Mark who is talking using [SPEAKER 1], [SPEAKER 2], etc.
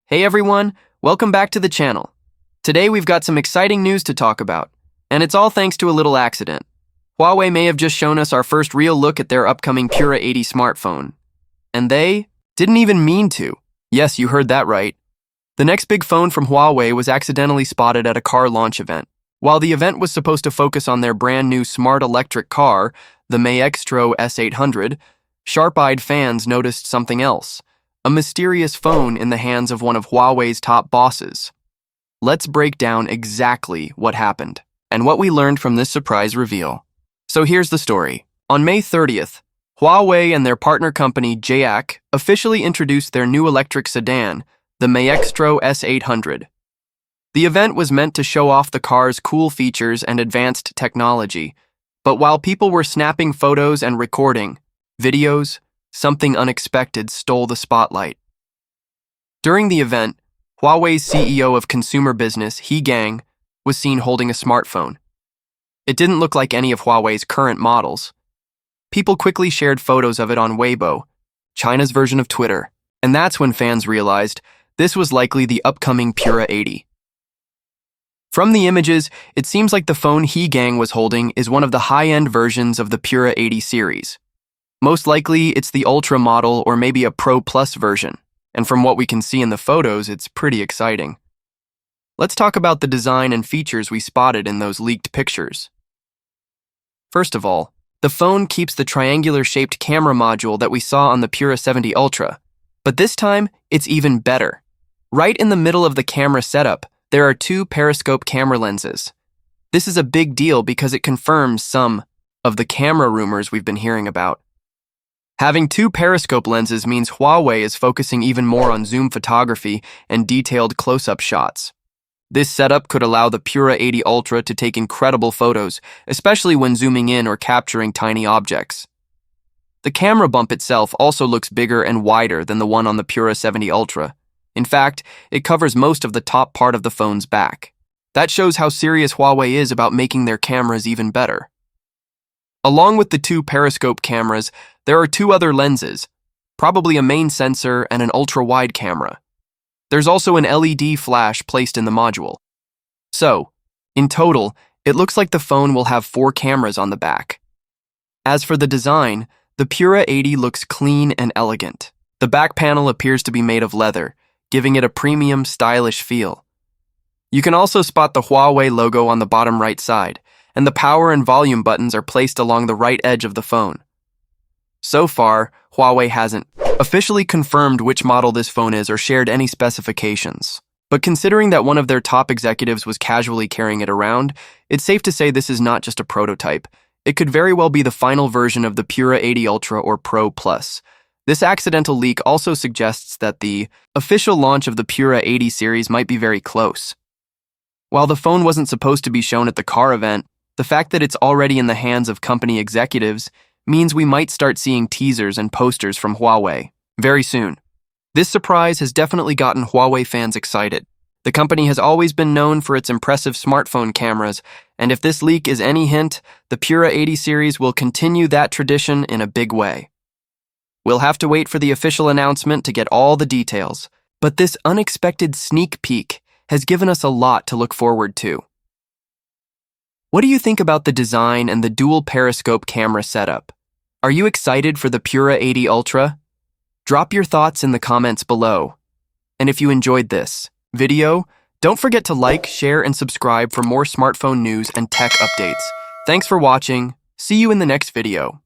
[SPEAKER 1] Hey everyone, welcome back to the channel. Today we've got some exciting news to talk about, and it's all thanks to a little accident. Huawei may have just shown us our first real look at their upcoming Pura 80 smartphone. And they didn't even mean to. Yes, you heard that right. The next big phone from Huawei was accidentally spotted at a car launch event. While the event was supposed to focus on their brand new smart electric car, the Maestro S800, sharp-eyed fans noticed something else. A mysterious phone in the hands of one of Huawei's top bosses. Let's break down exactly what happened and what we learned from this surprise reveal. So here's the story. On May 30th, Huawei and their partner company JAC officially introduced their new electric sedan, the Maestro S800. The event was meant to show off the car's cool features and advanced technology, but while people were snapping photos and recording videos, something unexpected stole the spotlight. During the event, Huawei's CEO of consumer business, He Gang, was seen holding a smartphone. It didn't look like any of Huawei's current models. People quickly shared photos of it on Weibo, China's version of Twitter, and that's when fans realized this was likely the upcoming Pura 80. From the images, it seems like the phone He Gang was holding is one of the high-end versions of the Pura 80 series. Most likely, it's the Ultra model or maybe a Pro Plus version, and from what we can see in the photos, it's pretty exciting. Let's talk about the design and features we spotted in those leaked pictures. First of all, the phone keeps the triangular-shaped camera module that we saw on the Pura 70 Ultra, but this time, it's even better. Right in the middle of the camera setup, there are two periscope camera lenses. This is a big deal because it confirms some of the camera rumors we've been hearing about. Having two periscope lenses means Huawei is focusing even more on zoom photography and detailed close-up shots. This setup could allow the Pura 80 Ultra to take incredible photos, especially when zooming in or capturing tiny objects. The camera bump itself also looks bigger and wider than the one on the Pura 70 Ultra. In fact, it covers most of the top part of the phone's back. That shows how serious Huawei is about making their cameras even better. Along with the two periscope cameras, there are two other lenses, probably a main sensor and an ultra-wide camera. There's also an LED flash placed in the module. So, in total, it looks like the phone will have 4 cameras on the back. As for the design, the Pura 80 looks clean and elegant. The back panel appears to be made of leather, giving it a premium, stylish feel. You can also spot the Huawei logo on the bottom right side, and the power and volume buttons are placed along the right edge of the phone. So far, Huawei hasn't officially confirmed which model this phone is or shared any specifications. But considering that one of their top executives was casually carrying it around, it's safe to say this is not just a prototype. It could very well be the final version of the Pura 80 Ultra or Pro Plus. This accidental leak also suggests that the official launch of the Pura 80 series might be very close. While the phone wasn't supposed to be shown at the car event, the fact that it's already in the hands of company executives means we might start seeing teasers and posters from Huawei very soon. This surprise has definitely gotten Huawei fans excited. The company has always been known for its impressive smartphone cameras, and if this leak is any hint, the Pura 80 series will continue that tradition in a big way. We'll have to wait for the official announcement to get all the details, but this unexpected sneak peek has given us a lot to look forward to. What do you think about the design and the dual periscope camera setup? Are you excited for the Pura 80 Ultra? Drop your thoughts in the comments below. And if you enjoyed this video, don't forget to like, share, and subscribe for more smartphone news and tech updates. Thanks for watching. See you in the next video.